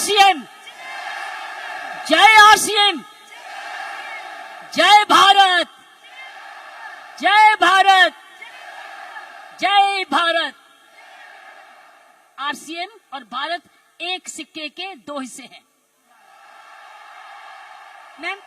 RCM, जय RCM, जय भारत, जय भारत, जय भारत। आरसीएम और भारत एक सिक्के के दो हिस्से हैं। मैम,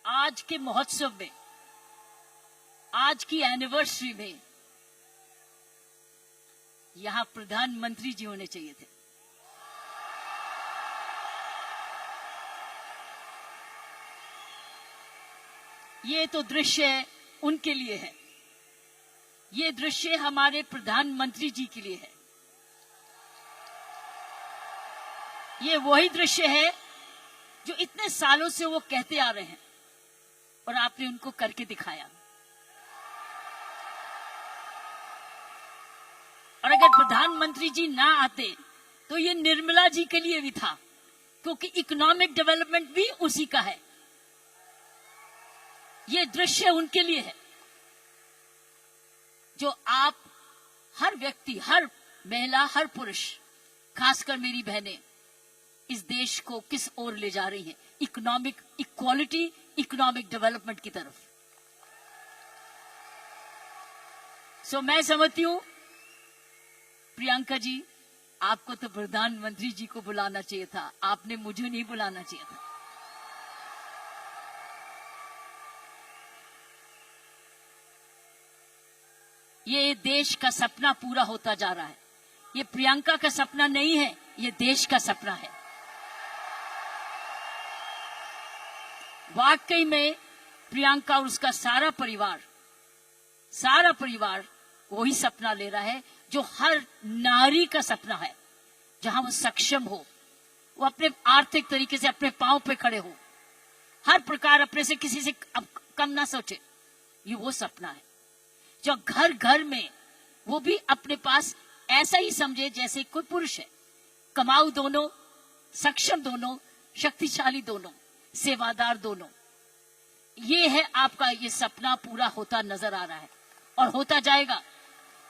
आज के महोत्सव में, आज की एनिवर्सरी में यहां प्रधानमंत्री जी होने चाहिए थे। ये तो दृश्य उनके लिए है, ये दृश्य हमारे प्रधानमंत्री जी के लिए है। ये वही दृश्य है जो इतने सालों से वो कहते आ रहे हैं और आपने उनको करके दिखाया। और अगर प्रधानमंत्री जी ना आते तो ये निर्मला जी के लिए भी था, क्योंकि इकोनॉमिक डेवलपमेंट भी उसी का है। ये दृश्य उनके लिए है जो आप, हर व्यक्ति, हर महिला, हर पुरुष, खासकर मेरी बहनें, इस देश को किस ओर ले जा रही हैं, इकोनॉमिक इक्वालिटी, इकोनॉमिक डेवलपमेंट की तरफ। सो मैं समझती हूं प्रियंका जी, आपको तो प्रधानमंत्री जी को बुलाना चाहिए था, आपने मुझे नहीं बुलाना चाहिए था। ये देश का सपना पूरा होता जा रहा है। ये प्रियंका का सपना नहीं है, ये देश का सपना है। वाकई में प्रियंका और उसका सारा परिवार वही सपना ले रहा है जो हर नारी का सपना है, जहां वो सक्षम हो, वो अपने आर्थिक तरीके से अपने पांव पे खड़े हो, हर प्रकार अपने से किसी से कम ना सोचे। ये वो सपना है जो घर घर में वो भी अपने पास ऐसा ही समझे जैसे कोई पुरुष है। कमाऊ दोनों, सक्षम दोनों, शक्तिशाली दोनों, सेवादार दोनों। ये है आपका, ये सपना पूरा होता नजर आ रहा है और होता जाएगा।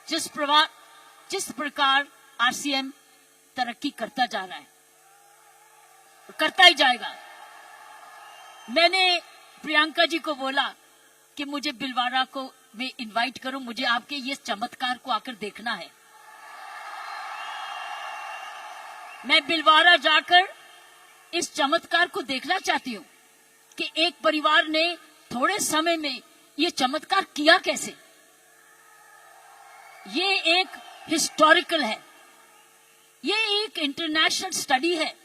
जिस प्रकार आरसीएम तरक्की करता जा रहा है, करता ही जाएगा। मैंने प्रियंका जी को बोला कि मुझे बिलवाड़ा को मैं इनवाइट करूं, मुझे आपके ये चमत्कार को आकर देखना है। मैं बिलवाड़ा जाकर इस चमत्कार को देखना चाहती हूं कि एक परिवार ने थोड़े समय में ये चमत्कार किया कैसे। ये एक हिस्टोरिकल है, ये एक इंटरनेशनल स्टडी है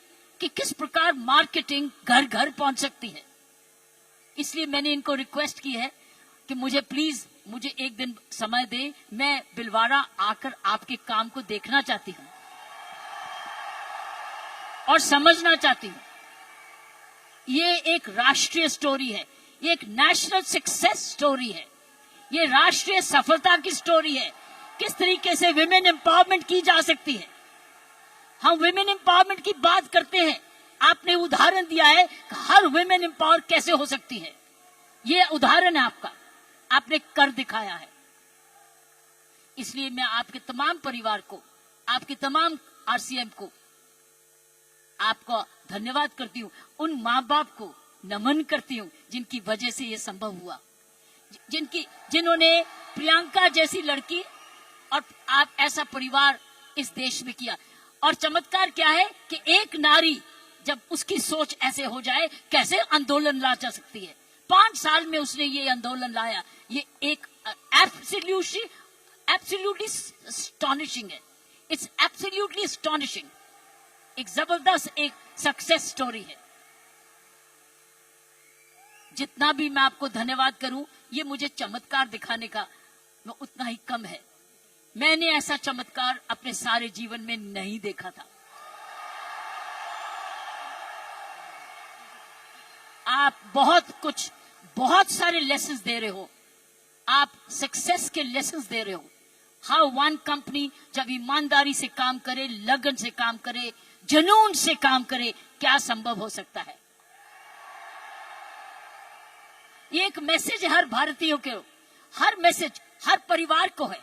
कि किस प्रकार मार्केटिंग घर घर पहुंच सकती है। इसलिए मैंने इनको रिक्वेस्ट की है कि मुझे प्लीज, मुझे एक दिन समय दे, मैं बिलवाड़ा आकर आपके काम को देखना चाहती हूं और समझना चाहती हूं। ये एक राष्ट्रीय स्टोरी है, ये एक नेशनल सक्सेस स्टोरी है, ये राष्ट्रीय सफलता की स्टोरी है। किस तरीके से विमेन एम्पावरमेंट की जा सकती है। हम विमेन एम्पावरमेंट की बात करते हैं, आपने उदाहरण दिया है कि हर विमेन एम्पावर कैसे हो सकती है। ये उदाहरण है आपका, आपने कर दिखाया है। इसलिए मैं आपके तमाम परिवार को, आपके तमाम आरसीएम को, आपको धन्यवाद करती हूँ। उन माँ बाप को नमन करती हूँ जिनकी वजह से ये संभव हुआ, जिन्होंने प्रियंका जैसी लड़की और आप ऐसा परिवार इस देश में किया। और चमत्कार क्या है कि एक नारी जब उसकी सोच ऐसे हो जाए, कैसे आंदोलन ला जा सकती है। 5 साल में उसने ये आंदोलन लाया। ये एक एब्सोल्युटली अस्टॉनिशिंग है। It's absolutely astonishing. एक जबरदस्त एक सक्सेस स्टोरी है। जितना भी मैं आपको धन्यवाद करूं, ये मुझे चमत्कार दिखाने का उतना ही कम है। मैंने ऐसा चमत्कार अपने सारे जीवन में नहीं देखा था। आप बहुत कुछ बहुत सारे लेसन्स दे रहे हो, आप सक्सेस के लेसन्स दे रहे हो। हाउ वन कंपनी जब ईमानदारी से काम करे, लगन से काम करे, जुनून से काम करे, क्या संभव हो सकता है। ये एक मैसेज हर भारतीयों के, हर मैसेज हर परिवार को है।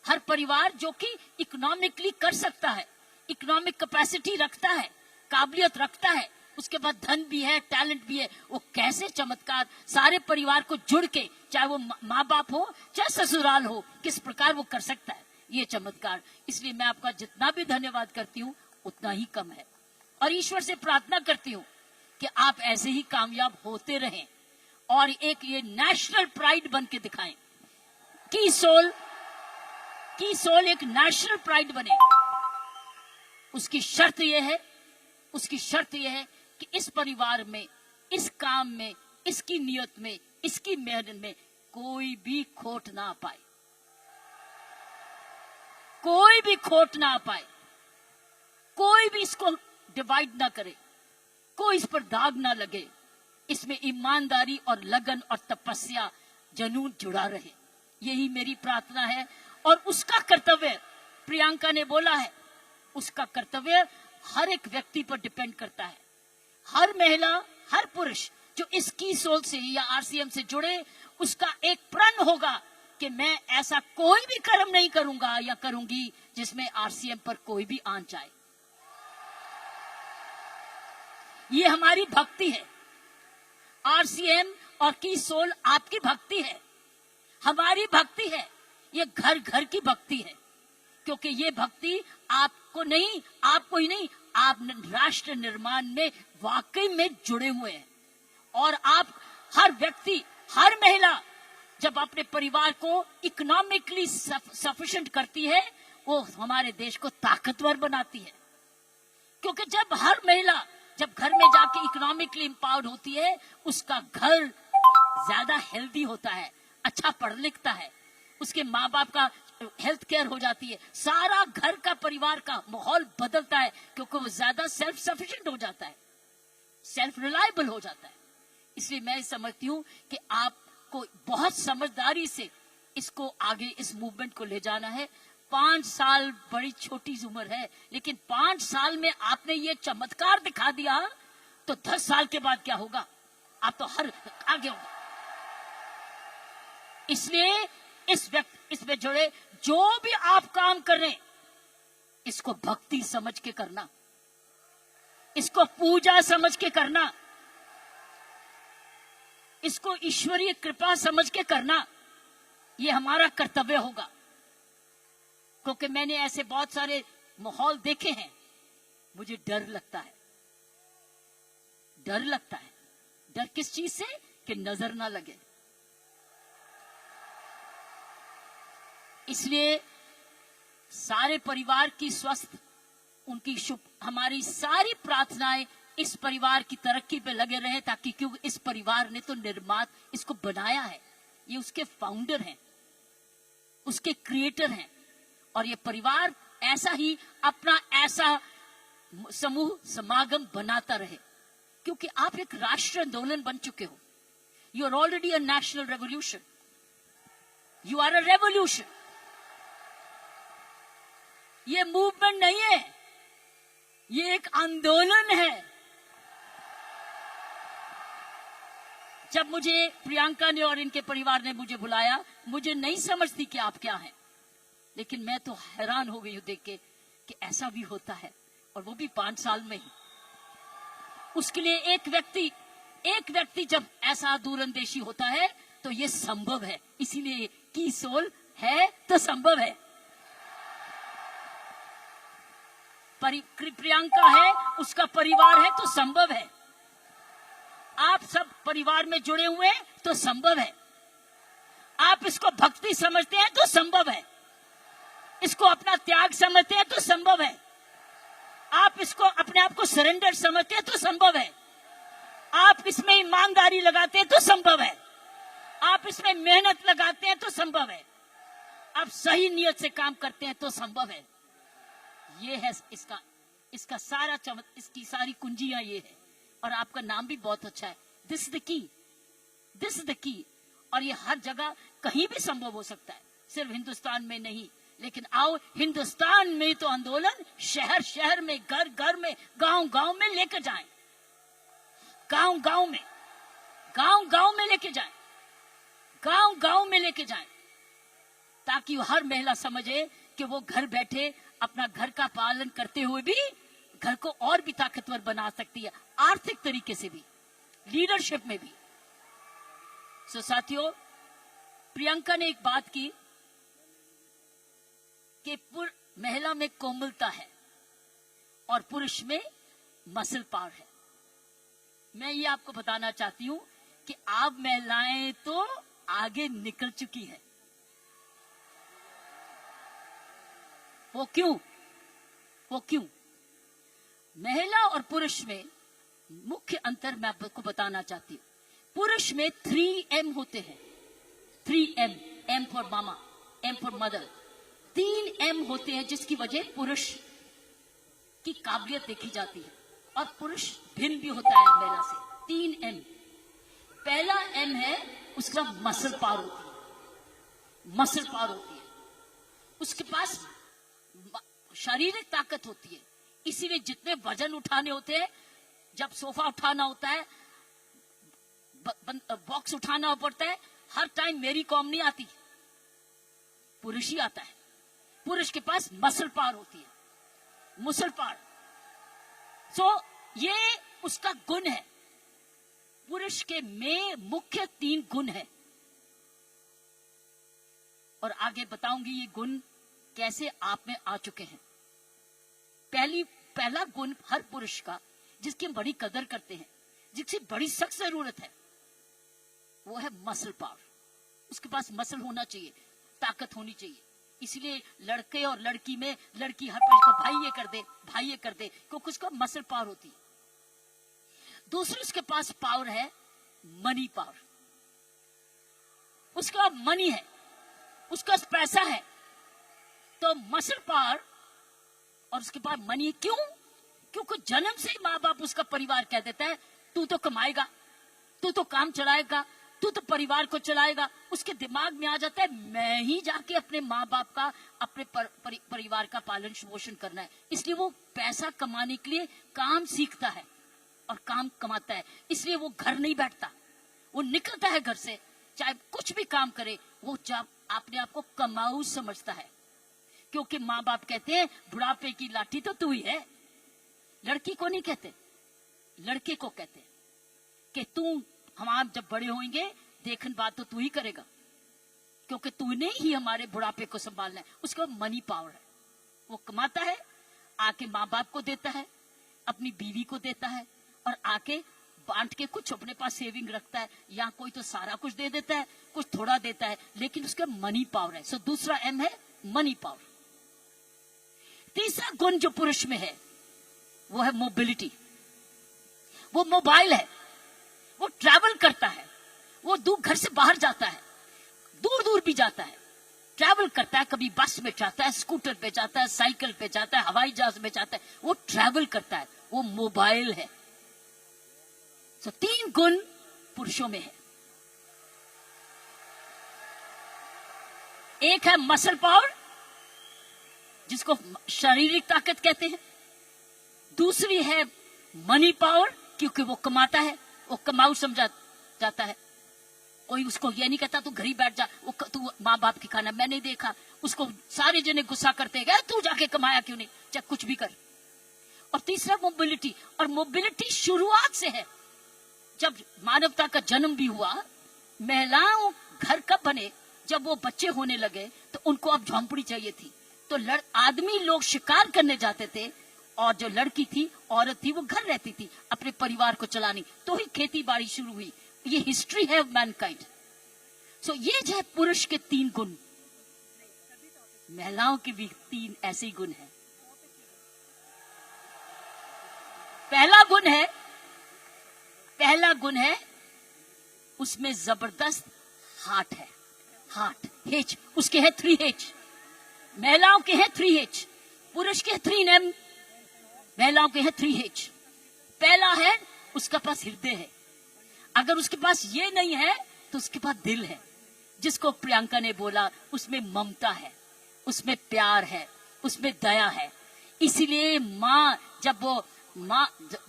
हर परिवार जो कि इकोनॉमिकली कर सकता है, इकोनॉमिक कैपेसिटी रखता है, काबिलियत रखता है, उसके बाद धन भी है, टैलेंट भी है, वो कैसे चमत्कार सारे परिवार को जुड़ के, चाहे वो माँ बाप हो चाहे ससुराल हो, किस प्रकार वो कर सकता है ये चमत्कार। इसलिए मैं आपका जितना भी धन्यवाद करती हूँ उतना ही कम है, और ईश्वर से प्रार्थना करती हूँ कि आप ऐसे ही कामयाब होते रहें और एक ये नेशनल प्राइड बन के दिखाएं। की सोल एक नेशनल प्राइड बने। उसकी शर्त यह है कि इस परिवार में, इस काम में, इसकी नियत में, इसकी मेहनत में कोई भी खोट ना पाए, कोई भी खोट ना पाए, कोई भी इसको डिवाइड ना करे, कोई इस पर दाग ना लगे। इसमें ईमानदारी और लगन और तपस्या, जुनून जुड़ा रहे, यही मेरी प्रार्थना है। और उसका कर्तव्य, प्रियंका ने बोला है, उसका कर्तव्य हर एक व्यक्ति पर डिपेंड करता है। हर महिला, हर पुरुष जो इस की सोल से या आरसीएम से जुड़े, उसका एक प्रण होगा कि मैं ऐसा कोई भी कर्म नहीं करूंगा या करूंगी जिसमें आरसीएम पर कोई भी आंच आए। ये हमारी भक्ति है। आरसीएम और की सोल आपकी भक्ति है, हमारी भक्ति है, ये घर घर की भक्ति है। क्योंकि ये भक्ति आपको ही नहीं, आप राष्ट्र निर्माण में वाकई में जुड़े हुए हैं। और आप हर व्यक्ति, हर महिला जब अपने परिवार को इकोनॉमिकली सफिशिएंट करती है, वो हमारे देश को ताकतवर बनाती है। क्योंकि जब हर महिला जब घर में जाके इकोनॉमिकली एम्पावर्ड होती है, उसका घर ज्यादा हेल्दी होता है, अच्छा पढ़ लिखता है, उसके माँ बाप का हेल्थ केयर हो जाती है, सारा घर का परिवार का माहौल बदलता है, क्योंकि वो ज्यादा सेल्फ सफिशिएंट हो जाता है, सेल्फ रिलायबल हो जाता है। इसलिए मैं समझती हूँ कि आपको बहुत समझदारी से इसको आगे, इस मूवमेंट को ले जाना है। 5 साल बड़ी छोटी उम्र है, लेकिन 5 साल में आपने ये चमत्कार दिखा दिया, तो 10 साल के बाद क्या होगा, आप तो हर आगे होगा। इसलिए इसमें जुड़े जो भी आप काम कर रहे हैं, इसको भक्ति समझ के करना, इसको पूजा समझ के करना, इसको ईश्वरीय कृपा समझ के करना, ये हमारा कर्तव्य होगा। क्योंकि मैंने ऐसे बहुत सारे माहौल देखे हैं, मुझे डर लगता है। डर किस चीज से? कि नजर ना लगे। इसलिए सारे परिवार की स्वस्थ, उनकी शुभ, हमारी सारी प्रार्थनाएं इस परिवार की तरक्की पे लगे रहे, ताकि क्योंकि इस परिवार ने तो इसको बनाया है, ये उसके फाउंडर हैं, उसके क्रिएटर हैं, और ये परिवार ऐसा ही अपना ऐसा समूह समागम बनाता रहे, क्योंकि आप एक राष्ट्रीय आंदोलन बन चुके हो। You are already a national revolution, you are a revolution. ये मूवमेंट नहीं है, ये एक आंदोलन है। जब मुझे प्रियंका ने और इनके परिवार ने मुझे बुलाया, मुझे नहीं समझती कि आप क्या हैं, लेकिन मैं तो हैरान हो गई हूं देख के कि ऐसा भी होता है, और वो भी 5 साल में ही। उसके लिए एक व्यक्ति जब ऐसा दूरंदेशी होता है तो ये संभव है। इसीलिए की सोल है तो संभव है, प्रियंका है, उसका परिवार है तो संभव है, आप सब परिवार में जुड़े हुए हैं तो संभव है, आप इसको भक्ति समझते हैं तो संभव है, इसको अपना त्याग समझते हैं तो संभव है, आप इसको अपने आप को सरेंडर समझते हैं तो संभव है, आप इसमें ईमानदारी लगाते हैं तो संभव है, आप इसमें मेहनत लगाते हैं तो संभव है, आप सही नियत से काम करते हैं तो संभव है। ये है इसका सारा इसकी सारी कुंजियां ये है। और आपका नाम भी बहुत अच्छा है, this is the key. This is the key. और ये हर जगह कहीं भी संभव हो सकता है, सिर्फ हिंदुस्तान में नहीं। लेकिन आओ हिंदुस्तान में तो आंदोलन शहर शहर में, घर घर में, गांव गांव में लेकर जाएं, गांव गांव में, गांव गांव में लेके जाएं, गांव गांव में लेके जाएं, ताकि हर महिला समझे कि वो घर बैठे अपना घर का पालन करते हुए भी घर को और भी ताकतवर बना सकती है, आर्थिक तरीके से भी, लीडरशिप में भी। सो साथियों, प्रियंका ने एक बात की कि महिला में कोमलता है और पुरुष में मसल पावर है। मैं ये आपको बताना चाहती हूं कि आप महिलाएं तो आगे निकल चुकी हैं। वो क्यों? वो क्यों? महिला और पुरुष में मुख्य अंतर मैं आपको बताना चाहती हूं। पुरुष में 3M होते हैं, 3M, M for mama, M for mother, 3M होते हैं, जिसकी वजह पुरुष की काबिलियत देखी जाती है और पुरुष भिन्न भी होता है महिला से। 3M। पहला M है उसका मसल पावर होती है, मसल पावर होती है, उसके पास शारीरिक ताकत होती है। इसीलिए जितने वजन उठाने होते हैं, जब सोफा उठाना होता है, बॉक्स उठाना पड़ता है, हर टाइम मेरी कॉम नहीं आती, पुरुष ही आता है। पुरुष के पास मसल पावर होती है, मसल पावर। सो ये उसका गुण है। पुरुष के में मुख्य 3 गुण है और आगे बताऊंगी ये गुण कैसे आप में आ चुके हैं। पहला गुण हर पुरुष का, जिसकी हम बड़ी कदर करते हैं, जिसकी बड़ी सख्त जरूरत है, वो है मसल पावर। उसके पास मसल होना चाहिए, ताकत होनी चाहिए। इसलिए लड़के और लड़की में, लड़की हर पुरुष को भाई ये कर दे, भाई ये कर दे, क्योंकि उसका मसल पावर होती है। दूसरी उसके पास पावर है मनी पावर। उसका मनी है, उसका पैसा है, तो मसल पावर और उसके पास मनी। क्यों? क्योंकि जन्म से ही माँ बाप, उसका परिवार कह देता है तू तो कमाएगा, तू तो काम चलाएगा, तू तो परिवार को चलाएगा। उसके दिमाग में आ जाता है मैं ही जाके अपने माँ बाप का, अपने परिवार का पालन पोषण करना है। इसलिए वो पैसा कमाने के लिए काम सीखता है और काम कमाता है। इसलिए वो घर नहीं बैठता, वो निकलता है घर से, चाहे कुछ भी काम करे, वो अपने आप को कमाऊ समझता है। क्योंकि माँ बाप कहते हैं बुढ़ापे की लाठी तो तू ही है। लड़की को नहीं कहते, लड़के को कहते हैं कि तू, हम जब बड़े होंगे देखन बात तो तू ही करेगा, क्योंकि तूने ही हमारे बुढ़ापे को संभालना है। उसका मनी पावर है, वो कमाता है, आके माँ बाप को देता है, अपनी बीवी को देता है और आके बांट के कुछ अपने पास सेविंग रखता है, या कोई तो सारा कुछ दे देता है, कुछ थोड़ा देता है, लेकिन उसका मनी पावर है। सो दूसरा M है मनी पावर। तीसरा गुण जो पुरुष में है वो है मोबिलिटी। वो मोबाइल है, वो ट्रैवल करता है, वो दूर घर से बाहर जाता है, दूर दूर भी जाता है, ट्रैवल करता है। कभी बस में जाता है, स्कूटर पे जाता है, साइकिल पे जाता है, हवाई जहाज में जाता है, वो ट्रैवल करता है, वो मोबाइल है। तो 3 गुण पुरुषों में है। एक है मसल पावर, जिसको शारीरिक ताकत कहते हैं। दूसरी है मनी पावर, क्योंकि वो कमाता है, वो कमाऊ समझा जाता है। कोई उसको ये नहीं कहता तू घर ही बैठ जा, वो तू माँ बाप की खाना मैं नहीं देखा। उसको सारे जने गुस्सा करते गए तू जाके कमाया क्यों नहीं, चाहे कुछ भी कर। और तीसरा मोबिलिटी, और मोबिलिटी शुरुआत से है। जब मानवता का जन्म भी हुआ, महिलाओं घर कब बने, जब वो बच्चे होने लगे तो उनको अब झोंपड़ी चाहिए थी। तो आदमी लोग शिकार करने जाते थे और जो लड़की थी, औरत थी, वो घर रहती थी अपने परिवार को चलानी। तो ही खेती बाड़ी शुरू हुई। ये हिस्ट्री है मैनकाइंड। सो ये जो है पुरुष के 3 गुण, महिलाओं के भी 3 ऐसे ही गुण हैं। पहला गुण है उसमें जबरदस्त हार्ट है, हार्ट, H, उसके है 3H। महिलाओं के हैं 3H, पुरुष के 3M, महिलाओं के हैं 3H। पहला है उसका पास हृदय है। अगर उसके पास ये नहीं है तो उसके पास दिल है, जिसको प्रियंका ने बोला उसमें ममता है, उसमें प्यार है, उसमें दया है। इसीलिए माँ जब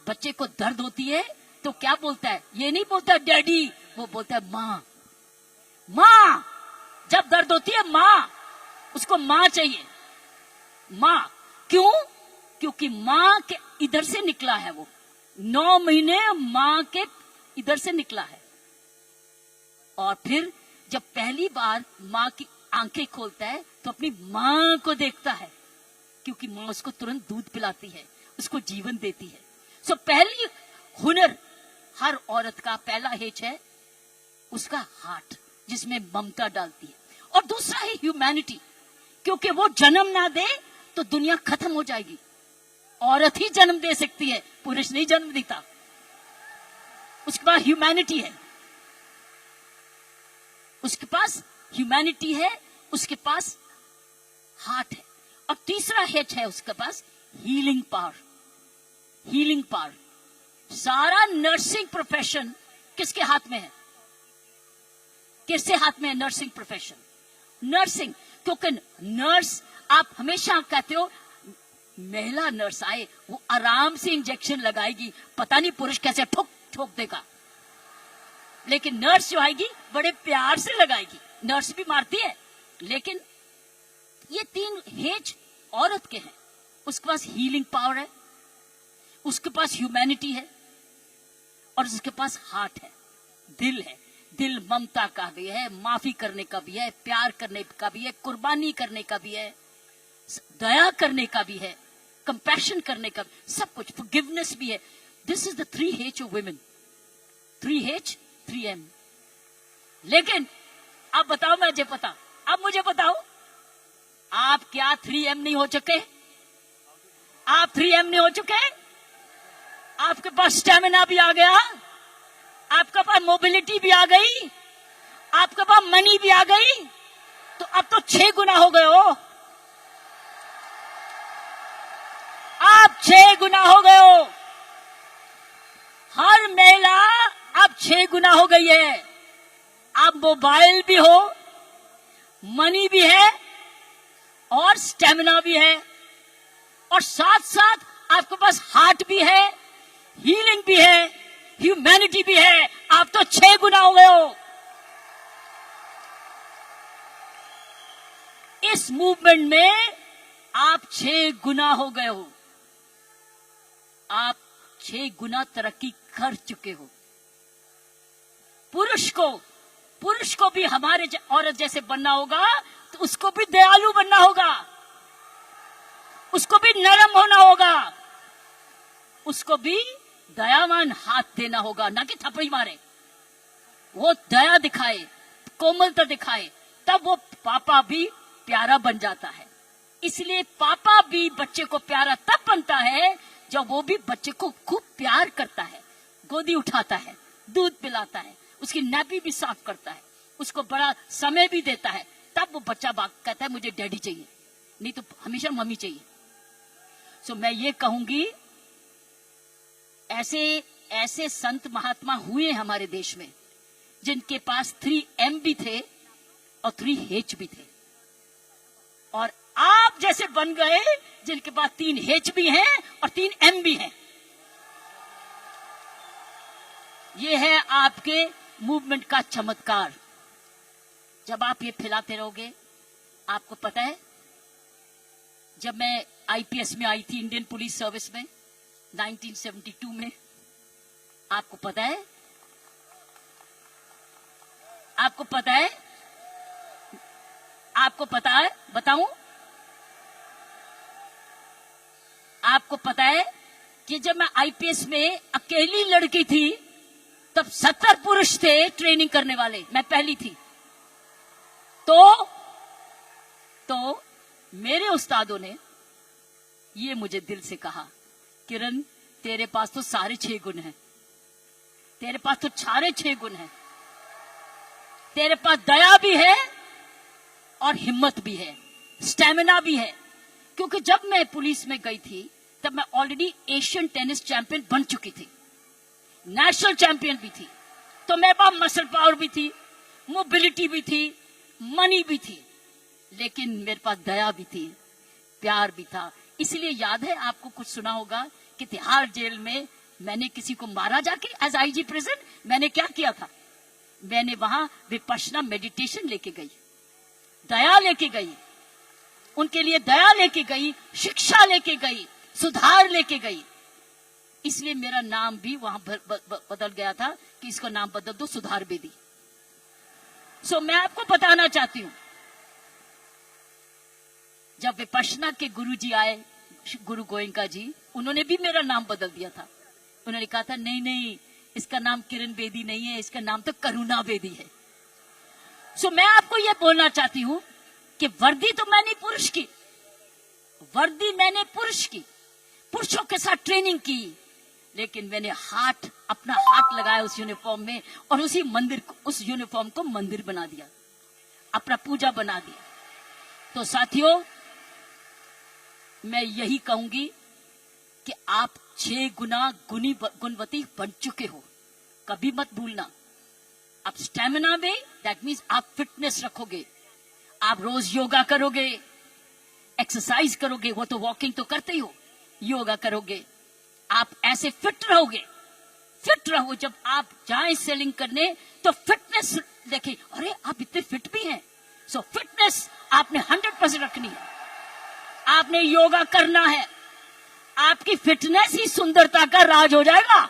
बच्चे को दर्द होती है तो क्या बोलता है? ये नहीं बोलता डैडी, वो बोलता है माँ। माँ जब दर्द होती है माँ, उसको माँ चाहिए। माँ क्यों? क्योंकि माँ के इधर से निकला है, वो 9 महीने माँ के इधर से निकला है। और फिर जब पहली बार माँ की आंखें खोलता है तो अपनी माँ को देखता है, क्योंकि माँ उसको तुरंत दूध पिलाती है, उसको जीवन देती है। सो पहली हुनर हर औरत का पहला हेच है उसका हार्ट, जिसमें ममता डालती है। और दूसरा है ह्यूमैनिटी, क्योंकि वो जन्म ना दे तो दुनिया खत्म हो जाएगी। औरत ही जन्म दे सकती है, पुरुष नहीं जन्म देता। उसके पास ह्यूमैनिटी है, उसके पास ह्यूमैनिटी है, उसके पास हार्ट है। और तीसरा हेच है उसके पास हीलिंग पावर। हीलिंग पावर, सारा नर्सिंग प्रोफेशन किसके हाथ में है? किसके हाथ में है नर्सिंग प्रोफेशन? नर्सिंग, क्योंकि नर्स, आप हमेशा कहते हो महिला नर्स आए वो आराम से इंजेक्शन लगाएगी, पता नहीं पुरुष कैसे ठोक ठोक देगा, लेकिन नर्स जो आएगी बड़े प्यार से लगाएगी। नर्स भी मारती है, लेकिन ये 3 हेज औरत के हैं। उसके पास हीलिंग पावर है, उसके पास ह्यूमैनिटी है, और उसके पास हार्ट है, दिल है। दिल ममता का भी है, माफी करने का भी है, प्यार करने का भी है, कुर्बानी करने का भी है, दया करने का भी है, कंपैशन करने का, सब कुछ, फॉरगिवनेस भी है। This is the 3 H of women. 3 H 3 M। लेकिन अब बताओ, मुझे पता, अब मुझे बताओ, आप क्या 3 M नहीं हो चुके? आप 3 M नहीं हो चुके? आपके पास स्टेमिना भी आ गया, आपके पास मोबिलिटी भी आ गई, आपके पास मनी भी आ गई, तो अब तो 6 गुना हो गए हो। आप 6 गुना हो गए हो। हर महिला अब 6 गुना हो गई है। अब मोबाइल भी हो, मनी भी है, और स्टेमिना भी है, और साथ साथ आपके पास हार्ट भी है, हीलिंग भी है, ह्यूमैनिटी भी है। आप तो 6 गुना हो गए हो। इस मूवमेंट में आप 6 गुना हो गए हो। आप 6 गुना तरक्की कर चुके हो। पुरुष को भी हमारे औरत जैसे बनना होगा, तो उसको भी दयालु बनना होगा, उसको भी नरम होना होगा, उसको भी दयावान हाथ देना होगा, ना कि थप्पड़ी मारे। वो दया दिखाए, कोमलता दिखाए, तब वो पापा भी प्यारा बन जाता है। इसलिए पापा भी बच्चे को प्यारा तब बनता है जब वो भी बच्चे को खूब प्यार करता है, गोदी उठाता है, दूध पिलाता है, उसकी नैपी भी साफ करता है, उसको बड़ा समय भी देता है। तब वो बच्चा कहता है मुझे डैडी चाहिए, नहीं तो हमेशा मम्मी चाहिए। सो मैं ये कहूंगी, ऐसे संत महात्मा हुए हमारे देश में जिनके पास 3 M भी थे और 3 H भी थे, और आप जैसे बन गए जिनके पास 3 H भी हैं और 3 M भी हैं। ये है आपके मूवमेंट का चमत्कार। जब आप ये फैलाते रहोगे, आपको पता है, जब मैं IPS में आई थी, इंडियन पुलिस सर्विस में 1972 में, आपको पता है, आपको पता है, आपको पता है, बताऊं, आपको पता है कि जब मैं IPS में अकेली लड़की थी, तब 70 पुरुष थे ट्रेनिंग करने वाले, मैं पहली थी। तो मेरे उस्तादों ने ये मुझे दिल से कहा, किरण तेरे पास तो सारे 6 गुण हैं, तेरे पास तो सारे 6 गुण हैं, तेरे पास दया भी है और हिम्मत भी है, स्टेमिना भी है। क्योंकि जब मैं पुलिस में गई थी तब मैं ऑलरेडी एशियन टेनिस चैंपियन बन चुकी थी, नेशनल चैंपियन भी थी, तो मेरे पास मसल पावर भी थी, मोबिलिटी भी थी, मनी भी थी, लेकिन मेरे पास दया भी थी, प्यार भी था। इसलिए याद है आपको, कुछ सुना होगा कि तिहाड़ जेल में मैंने किसी को मारा जाके एज आईजी प्रेजेंट। मैंने क्या किया था? मैंने वहां विपश्यना मेडिटेशन लेके गई, दया लेके गई, उनके लिए दया लेके गई, शिक्षा लेके गई, सुधार लेके गई। इसलिए मेरा नाम भी वहां बदल गया था कि इसको नाम बदल दो, सुधार बेदी। सो मैं आपको बताना चाहती हूं, जब विपश्यना के गुरु जी आए, गुरु गोयंका जी, उन्होंने भी मेरा नाम बदल दिया था। उन्होंने कहा था नहीं नहीं, इसका नाम किरण बेदी नहीं है, इसका नाम तो करुणा बेदी है। सो मैं आपको यह बोलना चाहती हूं कि वर्दी तो मैंने पुरुष की, वर्दी मैंने पुरुष की, पुरुषों के साथ ट्रेनिंग की, लेकिन मैंने अपना हाथ लगाया उस यूनिफॉर्म में, और उस यूनिफॉर्म को मंदिर बना दिया, अपना पूजा बना दिया। तो साथियों, मैं यही कहूंगी कि आप 6 गुना गुणवती बन चुके हो, कभी मत भूलना। आप स्टेमिना में, दैट मीन्स आप फिटनेस रखोगे, आप रोज योगा करोगे, एक्सरसाइज करोगे, वो तो वॉकिंग तो करते ही हो, योगा करोगे, आप ऐसे फिट रहोगे। फिट रहो, जब आप जाएं सेलिंग करने तो फिटनेस देखें, अरे आप इतने फिट भी हैं। सो फिटनेस आपने 100% रखनी है, आपने योगा करना है, आपकी फिटनेस ही सुंदरता का राज हो जाएगा।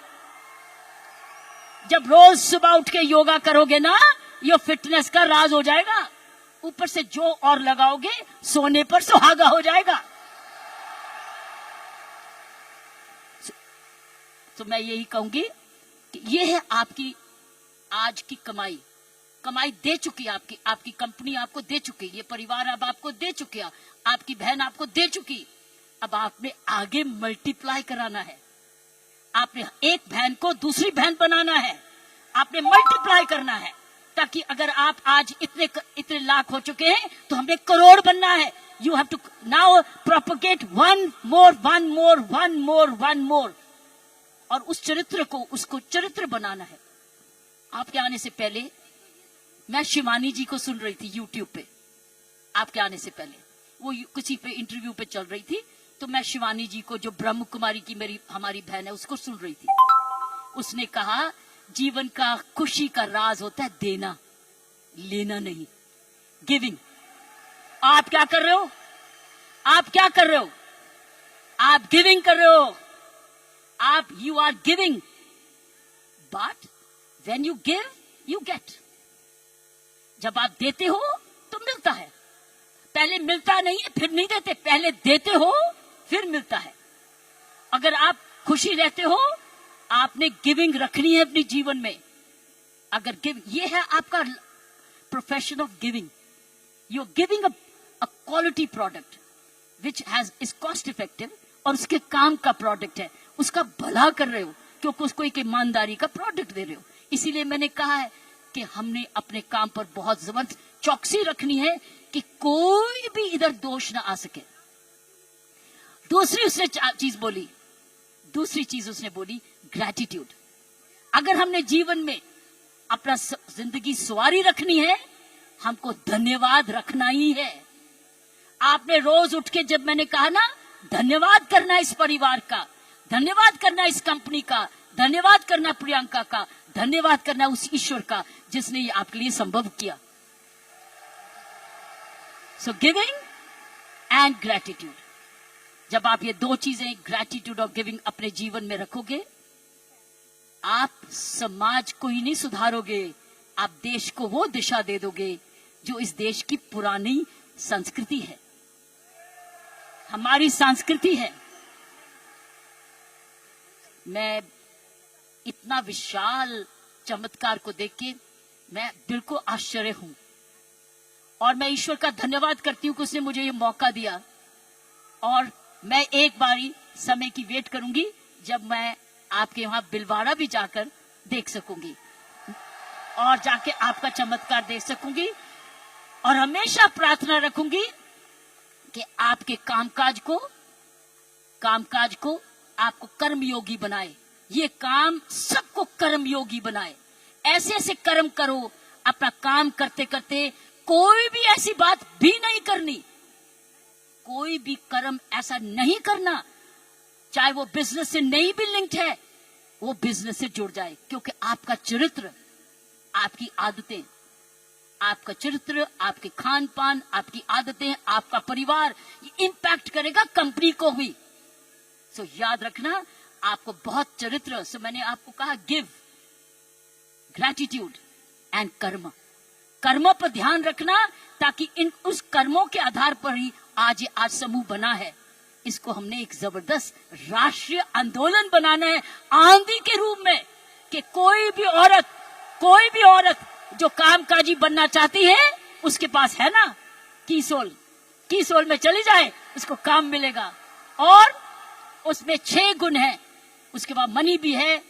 जब रोज सुबह उठ के योगा करोगे ना, ये फिटनेस का राज हो जाएगा। ऊपर से जो और लगाओगे, सोने पर सुहागा हो जाएगा। तो मैं यही कहूंगी कि ये है आपकी आज की कमाई। कमाई दे चुकी है आपकी कंपनी आपको दे चुकी, ये परिवार अब आपको दे चुकी है, आपकी बहन आपको दे चुकी। अब आपने आगे मल्टीप्लाई कराना है, आपने एक बहन को दूसरी बहन बनाना है, आपने मल्टीप्लाई करना है, ताकि अगर आप आज इतने लाख हो चुके हैं तो हमें करोड़ बनना है। You have to now propagate one more, और उस चरित्र को, उसको चरित्र बनाना है। आपके आने से पहले मैं शिवानी जी को सुन रही थी यूट्यूब पे, आपके आने से पहले वो किसी पे इंटरव्यू पे चल रही थी, तो मैं शिवानी जी को, जो ब्रह्म कुमारी की हमारी बहन है, उसको सुन रही थी। उसने कहा जीवन का खुशी का राज होता है देना, लेना नहीं, गिविंग। आप क्या कर रहे हो? आप क्या कर रहे हो? आप गिविंग कर रहे हो, आप you are giving, but when you give you get. जब आप देते हो तो मिलता है, पहले मिलता नहीं है फिर नहीं देते, पहले देते हो फिर मिलता है। अगर आप खुशी रहते हो, आपने गिविंग रखनी है अपने जीवन में। अगर ये है आपका profession of giving, you giving a quality product which is cost effective, और उसके काम का प्रोडक्ट है, उसका भला कर रहे हो, क्योंकि उसको एक ईमानदारी का प्रोडक्ट दे रहे हो। इसीलिए मैंने कहा है कि हमने अपने काम पर बहुत जबरदस्त चौकसी रखनी है कि कोई भी इधर दोष ना आ सके। दूसरी चीज उसने बोली ग्रैटिट्यूड। अगर हमने जीवन में अपना जिंदगी सवारी रखनी है, हमको धन्यवाद रखना ही है। आपने रोज उठ के, जब मैंने कहा ना, धन्यवाद करना इस परिवार का, धन्यवाद करना इस कंपनी का, धन्यवाद करना प्रियंका का, धन्यवाद करना उस ईश्वर का जिसने ये आपके लिए संभव किया। सो गिविंग एंड ग्रैटिट्यूड, जब आप ये दो चीजें, ग्रैटिट्यूड और गिविंग, अपने जीवन में रखोगे, आप समाज को ही नहीं सुधारोगे, आप देश को वो दिशा दे दोगे जो इस देश की पुरानी संस्कृति है, हमारी संस्कृति है। मैं इतना विशाल चमत्कार को देख के मैं बिल्कुल आश्चर्य हूं, और मैं ईश्वर का धन्यवाद करती हूं कि उसने मुझे ये मौका दिया। और मैं एक बारी समय की वेट करूंगी जब मैं आपके वहां बिलवाड़ा भी जाकर देख सकूंगी, और जाके आपका चमत्कार देख सकूंगी, और हमेशा प्रार्थना रखूंगी कि आपके कामकाज को आपको कर्मयोगी बनाए, ये काम सबको कर्मयोगी बनाए। ऐसे ऐसे कर्म करो, अपना काम करते करते कोई भी ऐसी बात भी नहीं करनी, कोई भी कर्म ऐसा नहीं करना, चाहे वो बिजनेस से नहीं भी लिंक्ड है, वो बिजनेस से जुड़ जाए। क्योंकि आपका चरित्र, आपकी आदतें, आपका चरित्र, आपके खान पान, आपकी आदतें, आपका परिवार, ये इंपैक्ट करेगा कंपनी को भी। सो याद रखना, आपको बहुत चरित्र, सो मैंने आपको कहा गिव, ग्रैटिट्यूड एंड कर्म। कर्मों पर ध्यान रखना, ताकि उस कर्मों के आधार पर ही आज समूह बना है। इसको हमने एक जबरदस्त राष्ट्रीय आंदोलन बनाना है, आंधी के रूप में, कि कोई भी औरत जो कामकाजी बनना चाहती है, उसके पास है ना कीसोल में चली जाए, उसको काम मिलेगा। और उसमें 6 गुण है, उसके बाद मनी भी है,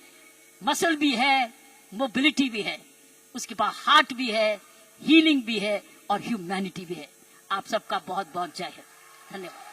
मसल भी है, मोबिलिटी भी है, उसके बाद हार्ट भी है, हीलिंग भी है और ह्यूमैनिटी भी है। आप सबका बहुत बहुत जय हिंद, धन्यवाद।